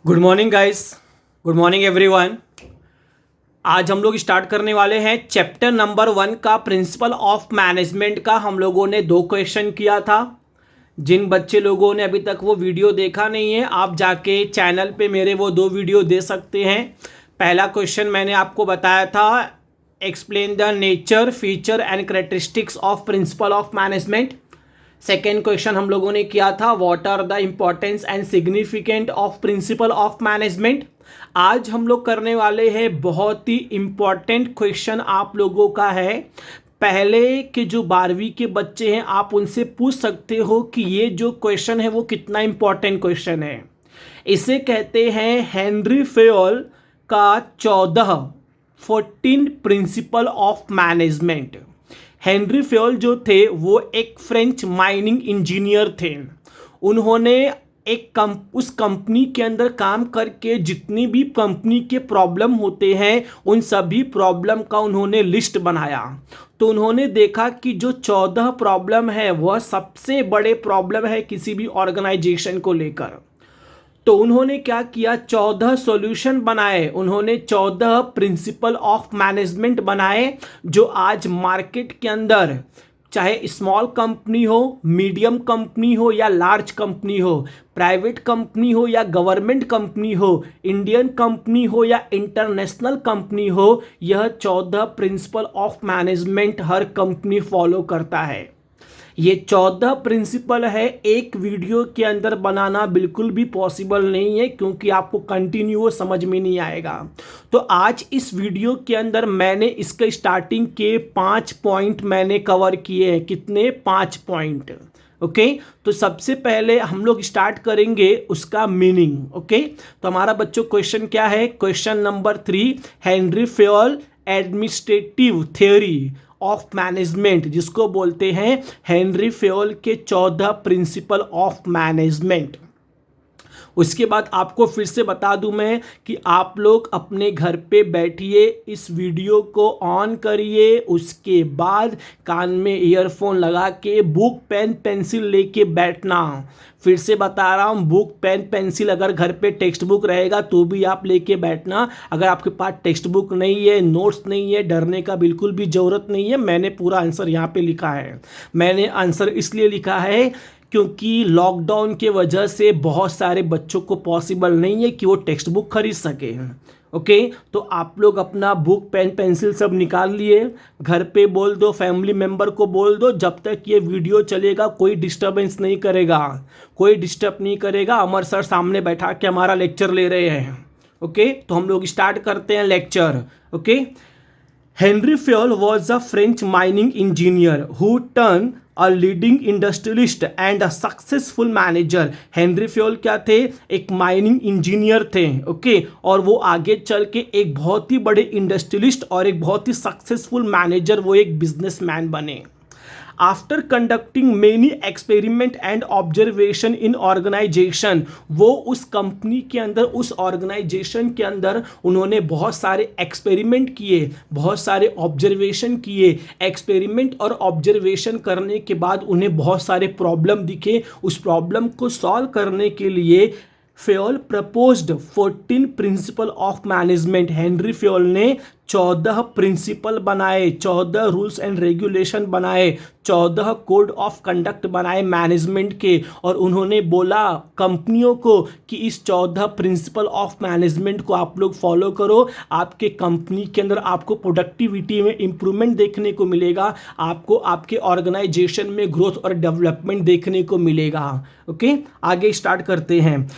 Good morning guys. Good morning everyone. आज हम लोग स्टार्ट करने वाले हैं चैप्टर नंबर 1 का प्रिंसिपल ऑफ मैनेजमेंट का। हम लोगों ने 2 क्वेश्चन किया था। जिन बच्चे लोगों ने अभी तक वो वीडियो देखा नहीं है, आप जाके चैनल पे मेरे वो 2 वीडियो दे सकते हैं। पहला क्वेश्चन मैंने आपको बताया था, explain the nature, feature and characteristics of principle of management. Second question हम लोगों ने किया था, what are the importance and significant of principle of management. आज हम लोग करने वाले हैं बहुत ही इंपॉर्टेंट क्वेश्चन आप लोगों का है। पहले के जो 12वीं के बच्चे हैं, आप उनसे पूछ सकते हो कि ये जो क्वेश्चन है वो कितना इंपॉर्टेंट क्वेश्चन है। इसे कहते हैं हेनरी फेयोल का 14 principal of management. Henry Fayol जो थे वो एक फ्रेंच माइनिंग इंजीनियर थे। उन्होंने उस कंपनी के अंदर काम करके जितनी भी कंपनी के प्रॉब्लम होते हैं उन सभी प्रॉब्लम का उन्होंने लिस्ट बनाया। तो उन्होंने देखा कि जो 14 प्रॉब्लम है वह सबसे बड़े प्रॉब्लम है किसी भी ऑर्गेनाइजेशन को लेकर। तो उन्होंने क्या किया, 14 सॉल्यूशन बनाए। उन्होंने 14 प्रिंसिपल ऑफ मैनेजमेंट बनाए जो आज मार्केट के अंदर, चाहे स्मॉल कंपनी हो, मीडियम कंपनी हो या लार्ज कंपनी हो, प्राइवेट कंपनी हो या गवर्नमेंट कंपनी हो, इंडियन कंपनी हो या इंटरनेशनल कंपनी हो, यह 14 principal of management her company follow करता है। ये 14 प्रिंसिपल है, एक वीडियो के अंदर बनाना बिल्कुल भी पॉसिबल नहीं है क्योंकि आपको कंटिन्यू समझ में नहीं आएगा। तो आज इस वीडियो के अंदर मैंने इसके स्टार्टिंग के 5 पॉइंट मैंने कवर किए हैं। कितने? 5 पॉइंट। ओके, तो सबसे पहले हम लोग स्टार्ट करेंगे उसका मीनिंग। ओके, तो हमारा बच्चों क्वेश्चन क्या है? Question number 3, Henry Fayol administrative theory of management, जिसको बोलते हैं हेनरी फेयोल के 14 प्रिंसिपल ऑफ मैनेजमेंट। उसके बाद आपको फिर से बता दूं मैं कि आप लोग अपने घर पे बैठिए, इस वीडियो को ऑन करिए, उसके बाद कान में ईयरफोन लगा के बुक पेन पेंसिल लेके बैठना। फिर से बता रहा हूँ, बुक पेन पेंसिल, अगर घर पे टेक्स्ट बुक रहेगा तो भी आप लेके बैठना। अगर आपके पास टेक्स्ट बुक नहीं है, नोट्स नहीं है, डरने का बिल्कुल भी ज़रूरत नहीं है। मैंने पूरा आंसर यहाँ पे लिखा है। मैंने आंसर इसलिए लिखा है क्योंकि लॉकडाउन के वजह से बहुत सारे बच्चों को पॉसिबल नहीं है कि वो टेक्स्ट बुक खरीद सके। ओके, तो आप लोग अपना बुक पेन पेंसिल सब निकाल लिए, घर पे बोल दो, फैमिली मेंबर को बोल दो, जब तक ये वीडियो चलेगा कोई डिस्टर्बेंस नहीं करेगा, कोई डिस्टर्ब नहीं करेगा। अमर सर सामने बैठा के हमारा लेक्चर ले रहे हैं। ओके, तो हम लोग स्टार्ट करते हैं lecture. Okay, Henry Fayol was a French mining engineer who turn a leading industrialist and a successful manager. Henry Fayol क्या थे? एक माइनिंग इंजीनियर थे। ओके, और वो आगे चल के एक बहुत ही बड़े इंडस्ट्रियलिस्ट और एक बहुत ही सक्सेसफुल मैनेजर, वो एक बिजनेसमैन बने। After conducting many experiment and observation in organisation, वो उस कंपनी के अंदर, उस ऑर्गेनाइजेशन के अंदर उन्होंने बहुत सारे एक्सपेरिमेंट किए, बहुत सारे ऑब्जर्वेशन किए। एक्सपेरिमेंट और ऑब्जर्वेशन करने के बाद उन्हें बहुत सारे प्रॉब्लम दिखे। उस प्रॉब्लम को सॉल्व करने के लिए Fayol proposed 14 principal of management. Henry Fayol ने 14 प्रिंसिपल बनाए, 14 रूल्स एंड रेगुलेशन बनाए, 14 कोड ऑफ कंडक्ट बनाए मैनेजमेंट के। और उन्होंने बोला कंपनियों को कि इस 14 प्रिंसिपल ऑफ मैनेजमेंट को आप लोग फॉलो करो। आपके कंपनी के अंदर आपको प्रोडक्टिविटी में इंप्रूवमेंट देखने को मिलेगा, आपको आपके ऑर्गेनाइजेशन में ग्रोथ और डेवलपमेंट देखने को मिलेगा। ओके, आगे स्टार्ट करते हैं।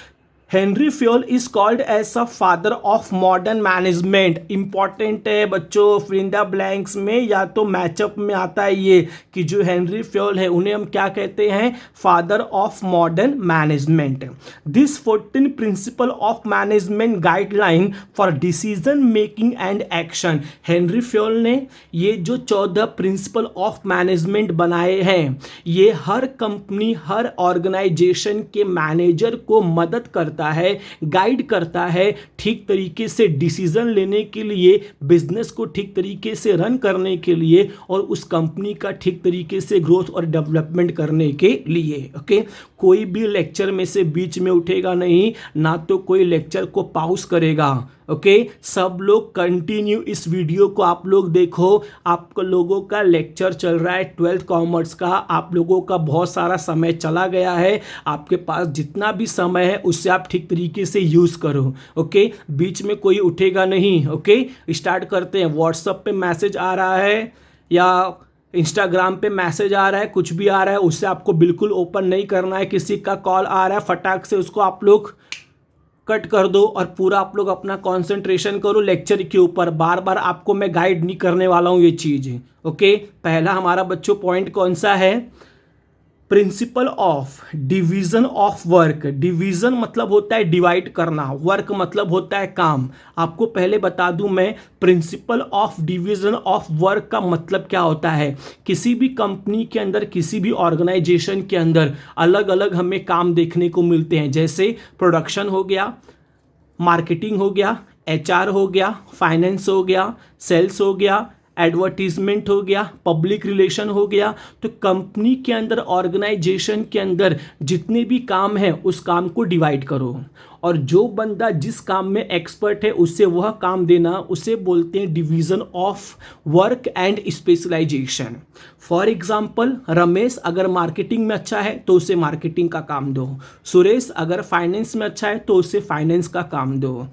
Henry Fayol is called as a father of modern management. Important है बच्चों, फिल इन द ब्लैंक्स में या तो मैचअप में आता है ये कि जो हेनरी फेयोल है उन्हें हम क्या कहते हैं? Father of modern management. This 14 principal of management guideline for decision making and action. Henry Fayol ने ये जो 14 प्रिंसिपल ऑफ मैनेजमेंट बनाए हैं, ये हर कंपनी, हर ऑर्गेनाइजेशन के मैनेजर को मदद करता करता है, गाइड करता है ठीक तरीके से डिसीजन लेने के लिए, बिजनेस को ठीक तरीके से रन करने के लिए और उस कंपनी का ठीक तरीके से ग्रोथ और डेवलपमेंट करने के लिए। ओके, कोई भी लेक्चर में से बीच में उठेगा नहीं, ना तो कोई लेक्चर को पॉज करेगा। ओके, सब लोग कंटिन्यू इस वीडियो को आप लोग देखो। आप लोगों का लेक्चर चल रहा है 12th कॉमर्स का, आप लोगों का बहुत सारा समय चला गया है, आपके पास जितना भी समय है उससे आप ठीक तरीके से यूज़ करो। ओके, बीच में कोई उठेगा नहीं। ओके, स्टार्ट करते हैं। व्हाट्सएप पे मैसेज आ रहा है या इंस्टाग्राम पे मैसेज आ रहा है, कुछ भी आ रहा है, उससे आपको बिल्कुल ओपन नहीं करना है। किसी का कॉल आ रहा है, फटाक से उसको आप लोग कट कर दो और पूरा आप लोग अपना कंसंट्रेशन करो लेक्चर के ऊपर। बार बार आपको मैं गाइड नहीं करने वाला हूँ ये चीज़। ओके, पहला हमारा बच्चों पॉइंट कौन सा है? Principal of division of work. Division मतलब होता है डिवाइड करना, वर्क मतलब होता है काम। आपको पहले बता दूं मैं, principal of division of work का मतलब क्या होता है। किसी भी कंपनी के अंदर, किसी भी ऑर्गेनाइजेशन के अंदर अलग अलग हमें काम देखने को मिलते हैं। जैसे प्रोडक्शन हो गया, मार्केटिंग हो गया, एचआर हो गया, फाइनेंस हो गया, सेल्स हो गया, एडवर्टीजमेंट हो गया, पब्लिक रिलेशन हो गया। तो कंपनी के अंदर, ऑर्गेनाइजेशन के अंदर जितने भी काम हैं उस काम को डिवाइड करो और जो बंदा जिस काम में एक्सपर्ट है उससे वह काम देना, उसे बोलते हैं division of work and specialisation. For example, Ramesh अगर मार्केटिंग में अच्छा है तो उसे मार्केटिंग का काम दो, सुरेश अगर फाइनेंस में अच्छा है तो उसे फाइनेंस का काम दो,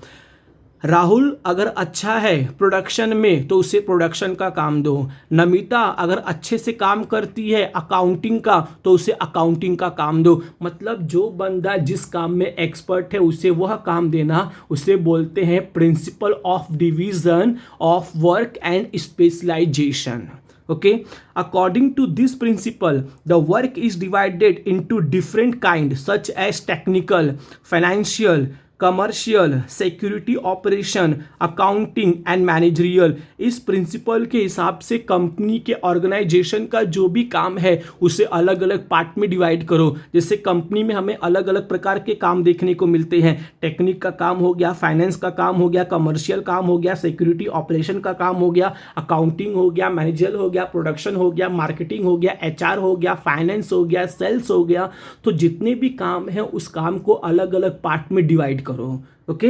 राहुल अगर अच्छा है प्रोडक्शन में तो उसे प्रोडक्शन का काम दो, नमिता अगर अच्छे से काम करती है अकाउंटिंग का तो उसे अकाउंटिंग का काम दो। मतलब जो बंदा जिस काम में एक्सपर्ट है उसे वह काम देना, उसे बोलते हैं principle of division of work and specialisation. Okay, according to this principle, the work is divided into different kinds such as technical, financial, commercial, security operation, accounting and managerial. इस प्रिंसिपल के हिसाब से कंपनी के organisation का जो भी काम है उसे अलग अलग पार्ट में डिवाइड करो। जैसे कंपनी में हमें अलग अलग प्रकार के काम देखने को मिलते हैं। टेक्निक का काम हो गया, फाइनेंस का काम हो गया, कमर्शियल काम हो गया, सिक्योरिटी ऑपरेशन का काम हो गया, अकाउंटिंग हो गया, मैनेजरियल हो गया, प्रोडक्शन हो गया, मार्केटिंग हो गया, एचआर हो गया, फाइनेंस हो गया, सेल्स हो गया। तो जितने भी काम हैं उस काम को अलग अलग पार्ट में डिवाइड करो। Okay,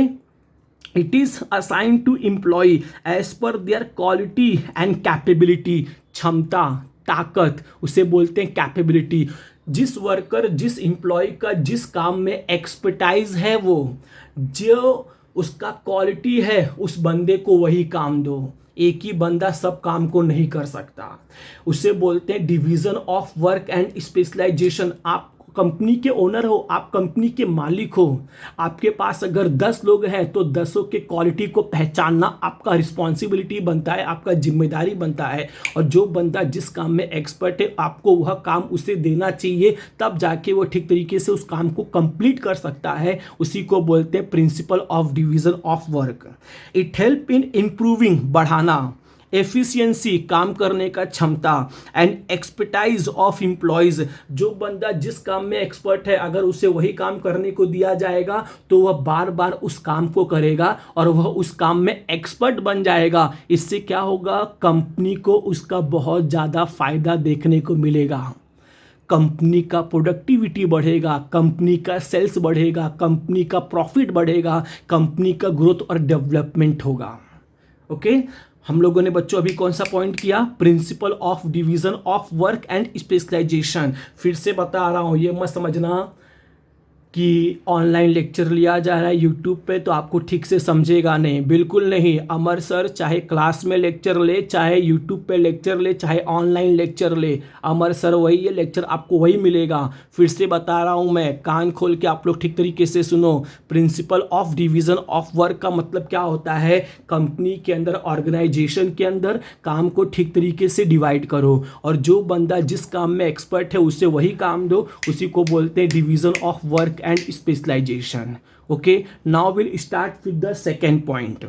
it is assign to employ as per their quality and capability. क्षमता, ताकत, उसे बोलते हैं कैपेबिलिटी। जिस वर्कर, जिस एम्प्लॉय का जिस काम में एक्सपर्टाइज है, वो जो उसका क्वालिटी है उस बंदे को वही काम दो। एक ही बंदा सब काम को नहीं कर सकता। उसे बोलते हैं division of work and specialisation. आप कंपनी के ओनर हो, आप कंपनी के मालिक हो, आपके पास अगर 10 लोग हैं तो 10 के क्वालिटी को पहचानना आपका रिस्पॉन्सिबिलिटी बनता है, आपका जिम्मेदारी बनता है। और जो बंदा जिस काम में एक्सपर्ट है आपको वह काम उसे देना चाहिए, तब जाके वो ठीक तरीके से उस काम को कंप्लीट कर सकता है। उसी को बोलते हैं principle of division of work. It help in improving, बढ़ाना, एफिशिएंसी, काम करने का क्षमता, एंड एक्सपर्टाइज ऑफ एम्प्लॉयज। जो बंदा जिस काम में एक्सपर्ट है अगर उसे वही काम करने को दिया जाएगा तो वह बार बार उस काम को करेगा और वह उस काम में एक्सपर्ट बन जाएगा। इससे क्या होगा, कंपनी को उसका बहुत ज़्यादा फायदा देखने को मिलेगा। कंपनी का प्रोडक्टिविटी बढ़ेगा, कंपनी का सेल्स बढ़ेगा, कंपनी का प्रॉफिट बढ़ेगा, कंपनी का ग्रोथ और डेवलपमेंट होगा। ओके, हम लोगों ने बच्चों अभी कौन सा पॉइंट किया? Principle of division of work and specialisation. फिर से बता रहा हूं, ये मत समझना कि ऑनलाइन लेक्चर लिया जा रहा है यूट्यूब पे तो आपको ठीक से समझेगा नहीं, बिल्कुल नहीं। अमर सर चाहे क्लास में लेक्चर ले, चाहे यूट्यूब पे लेक्चर ले, चाहे ऑनलाइन लेक्चर ले, अमर सर वही है, लेक्चर आपको वही मिलेगा। फिर से बता रहा हूँ मैं, कान खोल के आप लोग ठीक तरीके से सुनो। Principal of division of work का मतलब क्या होता है? कंपनी के अंदर, ऑर्गेनाइजेशन के अंदर काम को ठीक तरीके से डिवाइड करो और जो बंदा जिस काम में एक्सपर्ट है उसे वही काम दो। उसी को बोलते हैं division of work and specialization. Okay, now we'll start with the second point.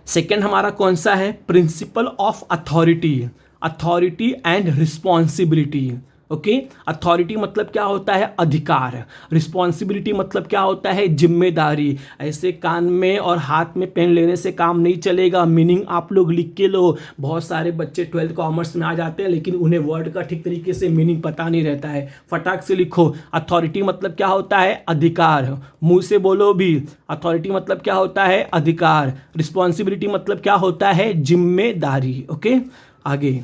Second हमारा कौन सा है? Principle of authority, authority and responsibility. Okay. Authority मतलब क्या होता है, अधिकार। रिस्पॉन्सिबिलिटी मतलब क्या होता है, जिम्मेदारी। ऐसे कान में और हाथ में पेन लेने से काम नहीं चलेगा, मीनिंग आप लोग लिख के लो। बहुत सारे बच्चे 12th कॉमर्स में आ जाते हैं लेकिन उन्हें वर्ड का ठीक तरीके से मीनिंग पता नहीं रहता है, फटाक से लिखो। अथॉरिटी मतलब क्या होता है, अधिकार। मुंह से बोलो भी, अथॉरिटी मतलब क्या होता है, अधिकार। रिस्पॉन्सिबिलिटी मतलब क्या होता है, जिम्मेदारी। ओके, आगे।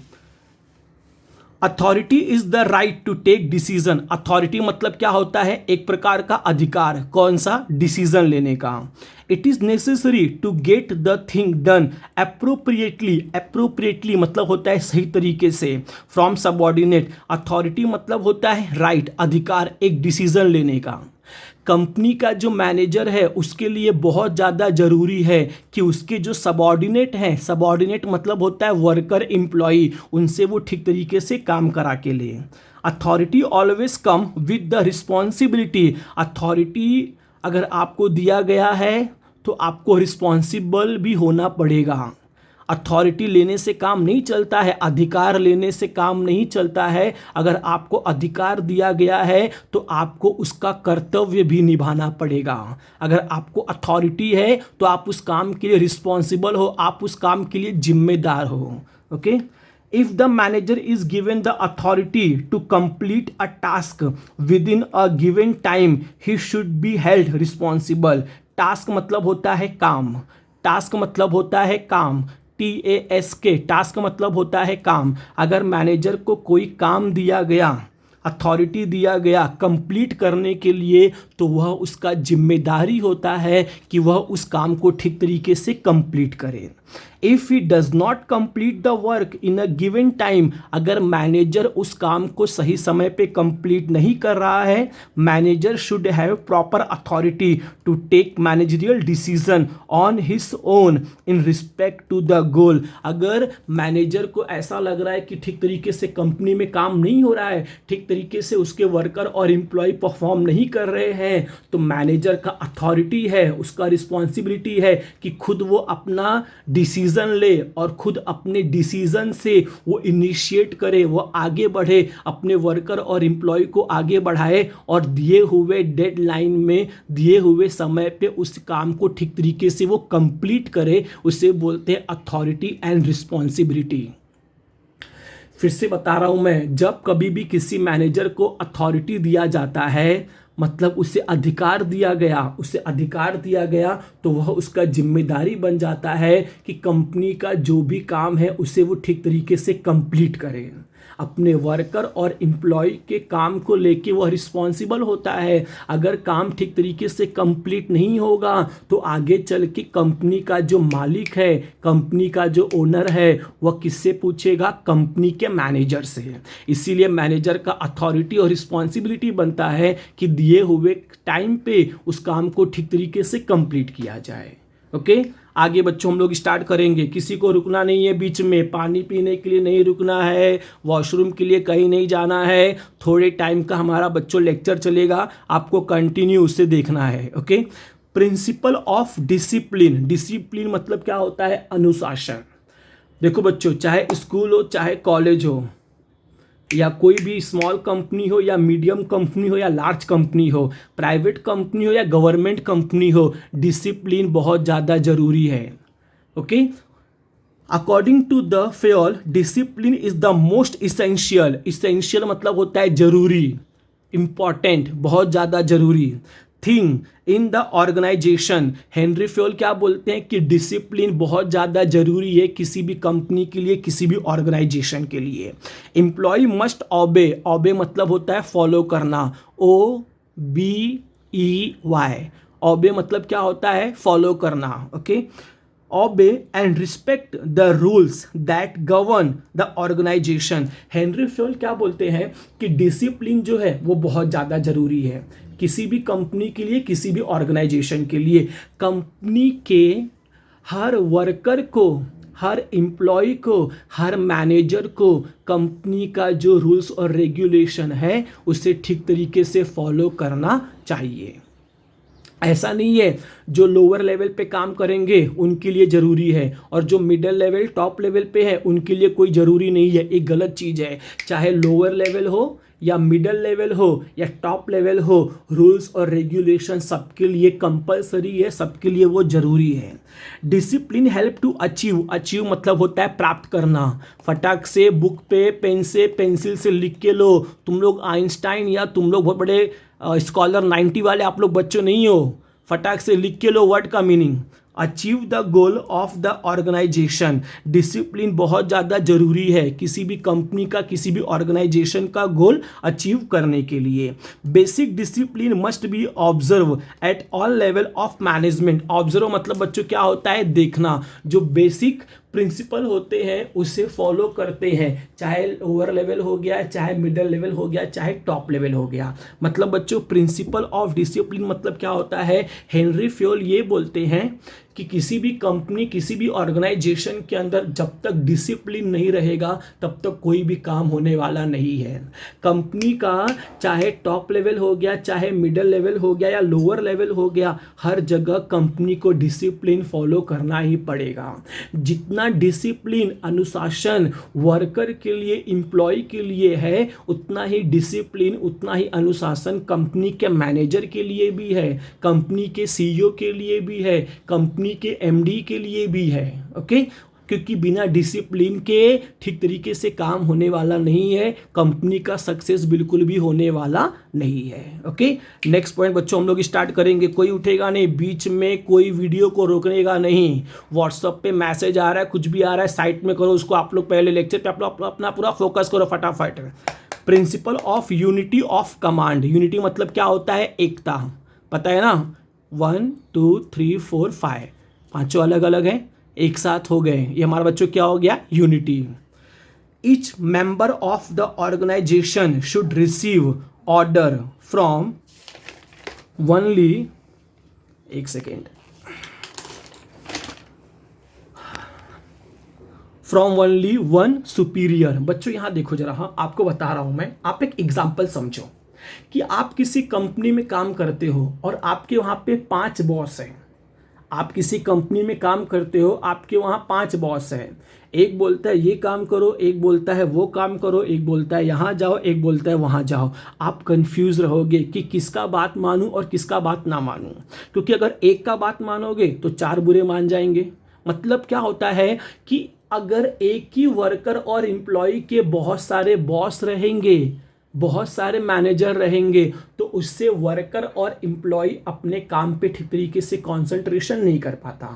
Authority is the right to take decision. Authority मतलब क्या होता है, एक प्रकार का अधिकार। कौन सा, डिसीजन लेने का। It is necessary to get the thing done appropriately. Appropriately मतलब होता है सही तरीके से, फ्रॉम सबऑर्डिनेट। अथॉरिटी मतलब होता है राइट, अधिकार, एक डिसीजन लेने का। कंपनी का जो मैनेजर है उसके लिए बहुत ज़्यादा ज़रूरी है कि उसके जो सबऑर्डिनेट हैं, सबऑर्डिनेट मतलब होता है वर्कर, एम्प्लॉई, उनसे वो ठीक तरीके से काम करा के ले। Authority always come with the responsibility. Authority अगर आपको दिया गया है तो आपको रिस्पॉन्सिबल भी होना पड़ेगा। अथॉरिटी लेने से काम नहीं चलता है, अधिकार लेने से काम नहीं चलता है। अगर आपको अधिकार दिया गया है तो आपको उसका कर्तव्य भी निभाना पड़ेगा। अगर आपको अथॉरिटी है तो आप उस काम के लिए रिस्पॉन्सिबल हो, आप उस काम के लिए जिम्मेदार हो। Okay. If the manager is given the authority to complete a task within a given time, he should be held responsible. Task मतलब होता है काम, टास्क मतलब होता है काम, TASK, टास्क मतलब होता है काम। अगर मैनेजर को कोई काम दिया गया, अथॉरिटी दिया गया कंप्लीट करने के लिए, तो वह उसका जिम्मेदारी होता है कि वह उस काम को ठीक तरीके से कंप्लीट करे। If he does not complete the work in a given time, अगर मैनेजर उस काम को सही समय पे कंप्लीट नहीं कर रहा है, manager should have proper authority to take managerial decision on his own in respect to the goal. अगर मैनेजर को ऐसा लग रहा है कि ठीक तरीके से कंपनी में काम नहीं हो रहा है, ठीक तरीके से उसके वर्कर और एम्प्लॉय परफॉर्म नहीं कर रहे हैं, तो मैनेजर का अथॉरिटी है, उसका रिस्पॉन्सिबिलिटी है कि खुद वो अपना डिसीजन ले और खुद अपने डिसीजन से वो इनिशिएट करे, वो आगे बढ़े, अपने वर्कर और एम्प्लॉय को आगे बढ़ाए और दिए हुए डेडलाइन में, दिए हुए समय पे उस काम को ठीक तरीके से वो कंप्लीट करे। उसे बोलते हैं अथॉरिटी एंड रिस्पॉन्सिबिलिटी। फिर से बता रहा हूं मैं, जब कभी भी किसी मैनेजर को अथॉरिटी दिया जाता है मतलब उसे अधिकार दिया गया, उसे अधिकार दिया गया तो वह उसका जिम्मेदारी बन जाता है कि कंपनी का जो भी काम है उसे वो ठीक तरीके से कंप्लीट करे। अपने वर्कर और एम्प्लॉय के काम को लेके वह रिस्पॉन्सिबल होता है। अगर काम ठीक तरीके से कंप्लीट नहीं होगा तो आगे चल के कंपनी का जो मालिक है, कंपनी का जो ओनर है, वह किससे पूछेगा, कंपनी के मैनेजर से। इसीलिए मैनेजर का अथॉरिटी और रिस्पॉन्सिबिलिटी बनता है कि दिए हुए टाइम पे उस काम को ठीक तरीके से कंप्लीट किया जाए। ओके, आगे बच्चों हम लोग स्टार्ट करेंगे। किसी को रुकना नहीं है बीच में, पानी पीने के लिए नहीं रुकना है, वॉशरूम के लिए कहीं नहीं जाना है। थोड़े टाइम का हमारा बच्चों लेक्चर चलेगा, आपको कंटिन्यू उससे देखना है। Okay, principle of discipline. Discipline मतलब क्या होता है, अनुशासन। देखो बच्चों, चाहे स्कूल हो, चाहे कॉलेज हो, या कोई भी स्मॉल कंपनी हो या मीडियम कंपनी हो या लार्ज कंपनी हो, प्राइवेट कंपनी हो या गवर्नमेंट कंपनी हो, डिसिप्लिन बहुत ज़्यादा ज़रूरी है। Okay, according to the Fayol, discipline is the most essential. Essential मतलब होता है जरूरी, इंपॉर्टेंट, बहुत ज़्यादा जरूरी thing in the organisation. Henry Fayol क्या बोलते हैं कि डिसिप्लिन बहुत ज़्यादा जरूरी है किसी भी कंपनी के लिए, किसी भी ऑर्गेनाइजेशन के लिए। एम्प्लॉय मस्ट ओबे, ओबे मतलब होता है फॉलो करना, OBEY, ओबे मतलब क्या होता है, फॉलो करना। Okay, obey and respect the rules that govern the organization। Henry Fayol क्या बोलते हैं कि डिसिप्लिन जो है वो बहुत ज़्यादा ज़रूरी है किसी भी कंपनी के लिए, किसी भी ऑर्गेनाइजेशन के लिए। कंपनी के हर वर्कर को, हर एम्प्लॉय को, हर मैनेजर को कंपनी का जो रूल्स और रेगुलेशन है उसे ठीक तरीके से फॉलो करना चाहिए। ऐसा नहीं है जो लोअर लेवल पे काम करेंगे उनके लिए ज़रूरी है और जो मिडिल लेवल, टॉप लेवल पे है उनके लिए कोई ज़रूरी नहीं है। एक गलत चीज़ है। चाहे लोअर लेवल हो या मिडल लेवल हो या टॉप लेवल हो, रूल्स और रेगुलेशन सबके लिए कंपलसरी है, सबके लिए वो जरूरी है। Discipline help to achieve, achieve मतलब होता है प्राप्त करना। फटाक से बुक पे पेन से पेंसिल से लिख के लो, तुम लोग आइंस्टाइन या तुम लोग बहुत बड़े स्कॉलर 90 वाले आप लोग बच्चे नहीं हो, फटाक से लिख के लो वर्ड का meaning. Achieve the goal of the organisation, discipline बहुत ज़्यादा जरूरी है किसी भी कंपनी का, किसी भी ऑर्गेनाइजेशन का गोल अचीव करने के लिए। Basic discipline must be observe at all level of management. Observe मतलब बच्चों क्या होता है, देखना। जो बेसिक प्रिंसिपल होते हैं उसे फॉलो करते हैं, चाहे लोअर लेवल हो गया, चाहे मिडिल लेवल हो गया, चाहे टॉप लेवल हो गया। मतलब बच्चों प्रिंसिपल ऑफ डिसिप्लिन मतलब क्या होता है, हेनरी फ्योल ये बोलते हैं कि किसी भी कंपनी, किसी भी ऑर्गेनाइजेशन के अंदर जब तक डिसिप्लिन नहीं रहेगा तब तक कोई भी काम होने वाला नहीं है। कंपनी का चाहे टॉप लेवल हो गया, चाहे मिडिल लेवल हो गया या लोअर लेवल हो गया, हर जगह कंपनी को डिसिप्लिन फॉलो करना ही पड़ेगा। जितना डिसिप्लिन, अनुशासन वर्कर के लिए, एम्प्लॉय के लिए है, उतना ही डिसिप्लिन, उतना ही अनुशासन कंपनी के मैनेजर के लिए भी है, कंपनी के सीईओ के लिए भी है, कंपनी के एमडी के लिए भी है। ओके, क्योंकि बिना डिसिप्लिन के ठीक तरीके से काम होने वाला नहीं है, कंपनी का सक्सेस बिल्कुल भी होने वाला नहीं है। ओके, नेक्स्ट पॉइंट बच्चों हम लोग स्टार्ट करेंगे। कोई उठेगा नहीं, बीच में कोई वीडियो को रोकनेगा नहीं। व्हाट्सएप पे मैसेज आ रहा है, कुछ भी आ रहा है, साइट में करो उसको। आप लोग पहले लेक्चर पे आप लोग अपना पूरा फोकस करो फटाफट। Principle of unity of command, unity मतलब क्या होता है, एकता, पता है ना। 1 2 3 4 5 पांचों अलग अलग हैं, एक साथ हो गए, ये हमारा बच्चों क्या हो गया, unity. Each member of the organisation should receive order from only, एक second, from only one superior. बच्चों यहां देखो जरा, हाँ आपको बता रहा हूं मैं, आप एक एग्जाम्पल समझो कि आप किसी कंपनी में काम करते हो और आपके वहां पे 5 बॉस हैं। आप किसी कंपनी में काम करते हो, आपके वहां 5 बॉस हैं। एक बोलता है ये काम करो, एक बोलता है वो काम करो, एक बोलता है यहाँ जाओ, एक बोलता है वहाँ जाओ। आप कंफ्यूज रहोगे कि किसका बात मानूं और किसका बात ना मानूं, क्योंकि अगर एक का बात मानोगे तो 4 बुरे मान जाएंगे। मतलब क्या होता है कि अगर एक ही वर्कर और एम्प्लॉय के बहुत सारे बॉस रहेंगे, बहुत सारे मैनेजर रहेंगे, तो उससे वर्कर और एम्प्लॉय अपने काम पे ठीक तरीके से कंसंट्रेशन नहीं कर पाता।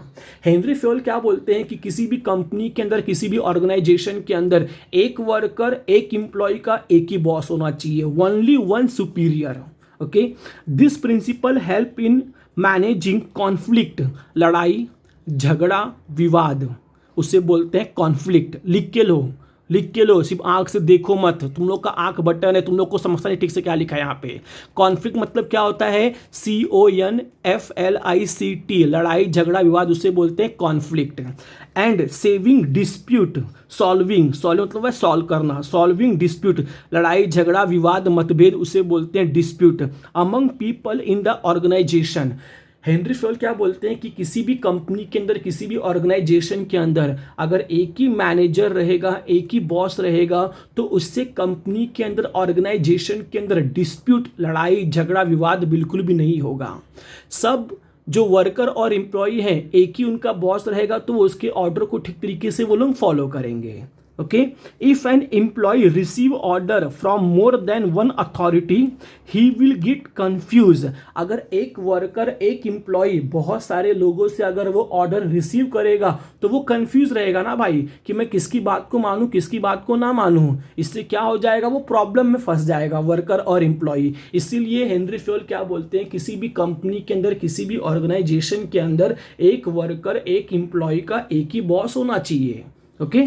हेनरी फ्योल क्या बोलते हैं कि किसी भी कंपनी के अंदर, किसी भी ऑर्गेनाइजेशन के अंदर एक वर्कर, एक एम्प्लॉय का एक ही बॉस होना चाहिए, only one superior. Okay, this principal help in managing conflict, लड़ाई झगड़ा विवाद, उसे बोलते हैं कॉन्फ्लिक्ट। लिख के लो, लिख के लो, सिर्फ आंख से देखो मत, तुम लोग का आंख बटन है, तुम लोग को समझता नहीं ठीक से क्या लिखा है यहाँ पे। कॉन्फ्लिक्ट मतलब क्या होता है, CONFLICT, लड़ाई झगड़ा विवाद, उसे बोलते हैं conflict. And saving dispute, solving, solve मतलब है सॉल्व करना, सॉल्विंग डिस्प्यूट, लड़ाई झगड़ा विवाद मतभेद, उसे बोलते हैं dispute among people in the organisation. Henry Fayol क्या बोलते हैं कि किसी भी कंपनी के अंदर, किसी भी ऑर्गेनाइजेशन के अंदर अगर एक ही मैनेजर रहेगा, एक ही बॉस रहेगा, तो उससे कंपनी के अंदर, ऑर्गेनाइजेशन के अंदर डिस्प्यूट, लड़ाई झगड़ा विवाद बिल्कुल भी नहीं होगा। सब जो वर्कर और एम्प्लॉय हैं, एक ही उनका बॉस रहेगा तो वो उसके ऑर्डर को ठीक तरीके से वो लोग फॉलो करेंगे। Okay, if an employ receive order from more than one authority he will get confuse. अगर एक वर्कर, एक एम्प्लॉय बहुत सारे लोगों से अगर वो ऑर्डर रिसीव करेगा तो वो कंफ्यूज रहेगा ना भाई, कि मैं किसकी बात को मानूं, किसकी बात को ना मानूं। इससे क्या हो जाएगा, वो प्रॉब्लम में फंस जाएगा वर्कर और एम्प्लॉय। इसीलिए हेनरी फ्योल क्या बोलते हैं, किसी भी कंपनी के अंदर, किसी भी ऑर्गेनाइजेशन के अंदर एक वर्कर, एक एम्प्लॉय का एक ही बॉस होना चाहिए। Okay,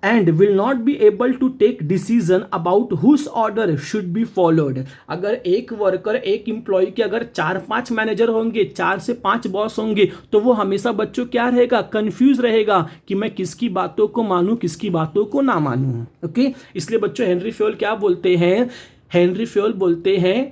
and will not be able to take decision about whose order should be followed। अगर एक वर्कर, एक एम्प्लॉय के अगर 4-5 मैनेजर होंगे, 4 से 5 बॉस होंगे, तो वो हमेशा बच्चों क्या रहेगा, कंफ्यूज रहेगा कि मैं किसकी बातों को मानूं, किसकी बातों को ना मानूं। ओके, इसलिए बच्चों हेनरी फ्योल क्या बोलते हैं, हेनरी फ्योल बोलते हैं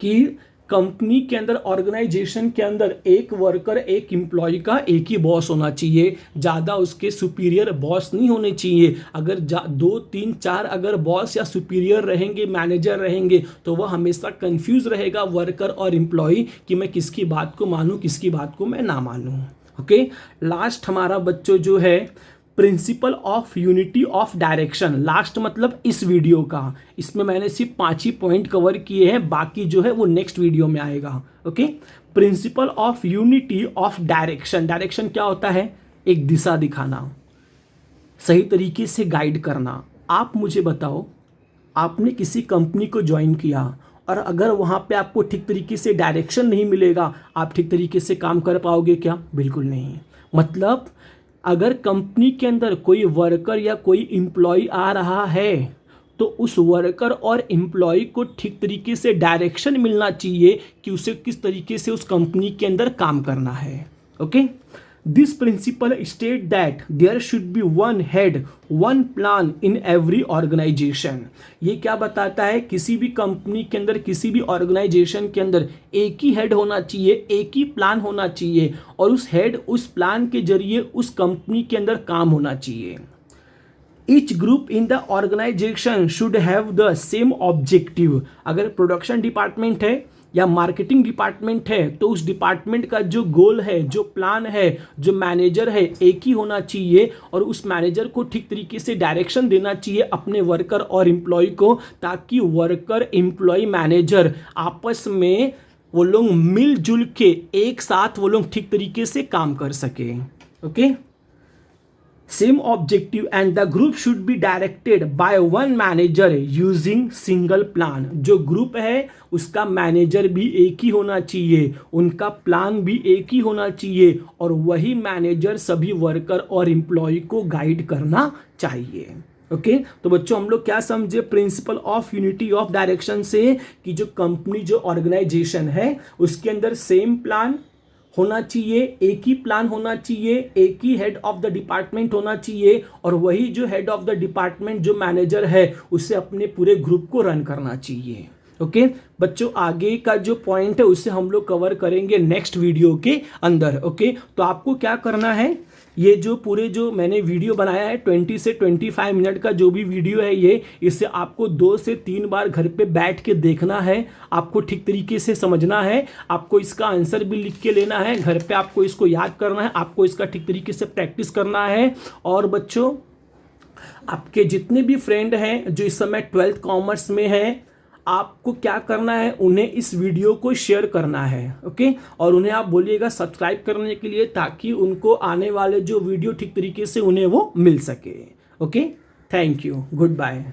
कि कंपनी के अंदर, ऑर्गेनाइजेशन के अंदर एक वर्कर, एक एम्प्लॉय का एक ही बॉस होना चाहिए, ज़्यादा उसके सुपीरियर बॉस नहीं होने चाहिए। अगर 2 3 4 अगर बॉस या सुपीरियर रहेंगे, मैनेजर रहेंगे, तो वह हमेशा कंफ्यूज रहेगा वर्कर और एम्प्लॉय कि मैं किसकी बात को मानूं, किसकी बात को मैं ना मानूं। ओके, लास्ट हमारा बच्चों जो है principle of unity of direction. Last मतलब इस वीडियो का, इसमें मैंने सिर्फ 5 ही पॉइंट कवर किए हैं, बाकी जो है वो नेक्स्ट वीडियो में आएगा। Okay, principle of unity of direction. Direction क्या होता है? एक दिशा दिखाना, सही तरीके से गाइड करना। आप मुझे बताओ, आपने किसी कंपनी को ज्वाइन किया और अगर वहाँ पे आपको ठीक तरीके से डायरेक्शन नहीं मिलेगा, आप ठीक तरीके से काम कर पाओगे क्या? बिल्कुल नहीं। मतलब अगर कंपनी के अंदर कोई वर्कर या कोई एम्प्लॉय आ रहा है तो उस वर्कर और एम्प्लॉय को ठीक तरीके से डायरेक्शन मिलना चाहिए कि उसे किस तरीके से उस कंपनी के अंदर काम करना है। Okay, this principle state that there should be one head one plan in every organisation. ये क्या बताता है? किसी भी कंपनी के अंदर, किसी भी ऑर्गेनाइजेशन के अंदर एक ही हेड होना चाहिए, एक ही प्लान होना चाहिए और उस हेड, उस प्लान के जरिए उस कंपनी के अंदर काम होना चाहिए। Each group in the organization should have the same objective। अगर प्रोडक्शन डिपार्टमेंट है या मार्केटिंग डिपार्टमेंट है तो उस डिपार्टमेंट का जो गोल है, जो प्लान है, जो मैनेजर है, एक ही होना चाहिए और उस मैनेजर को ठीक तरीके से डायरेक्शन देना चाहिए अपने वर्कर और एम्प्लॉय को, ताकि वर्कर, एम्प्लॉय, मैनेजर आपस में वो लोग मिलजुल के एक साथ वो लोग ठीक तरीके से काम कर सके। Okay, same objective and the group should be directed by one manager using single plan. जो ग्रुप है उसका मैनेजर भी एक ही होना चाहिए, उनका प्लान भी एक ही होना चाहिए और वही मैनेजर सभी वर्कर और एम्प्लॉय को गाइड करना चाहिए। ओके, तो बच्चों हम लोग क्या समझे principle of unity of direction से? कि जो कंपनी, जो ऑर्गेनाइजेशन है उसके अंदर सेम प्लान होना चाहिए, एक ही प्लान होना चाहिए, एक ही हेड ऑफ द डिपार्टमेंट होना चाहिए और वही जो हेड ऑफ द डिपार्टमेंट, जो मैनेजर है, उसे अपने पूरे ग्रुप को रन करना चाहिए। ओके बच्चों, आगे का जो पॉइंट है उसे हम लोग कवर करेंगे नेक्स्ट वीडियो के अंदर। ओके, तो आपको क्या करना है, ये जो पूरे जो मैंने वीडियो बनाया है 20 से 25 मिनट का जो भी वीडियो है ये, इसे आपको 2 से 3 बार घर पे बैठ के देखना है, आपको ठीक तरीके से समझना है, आपको इसका आंसर भी लिख के लेना है, घर पे आपको इसको याद करना है, आपको इसका ठीक तरीके से प्रैक्टिस करना है। और बच्चों आपके जितने भी फ्रेंड हैं जो इस समय 12th कॉमर्स में हैं, आपको क्या करना है, उन्हें इस वीडियो को शेयर करना है। ओके, और उन्हें आप बोलिएगा सब्सक्राइब करने के लिए, ताकि उनको आने वाले जो वीडियो ठीक तरीके से उन्हें वो मिल सके। Okay, thank you, good bye.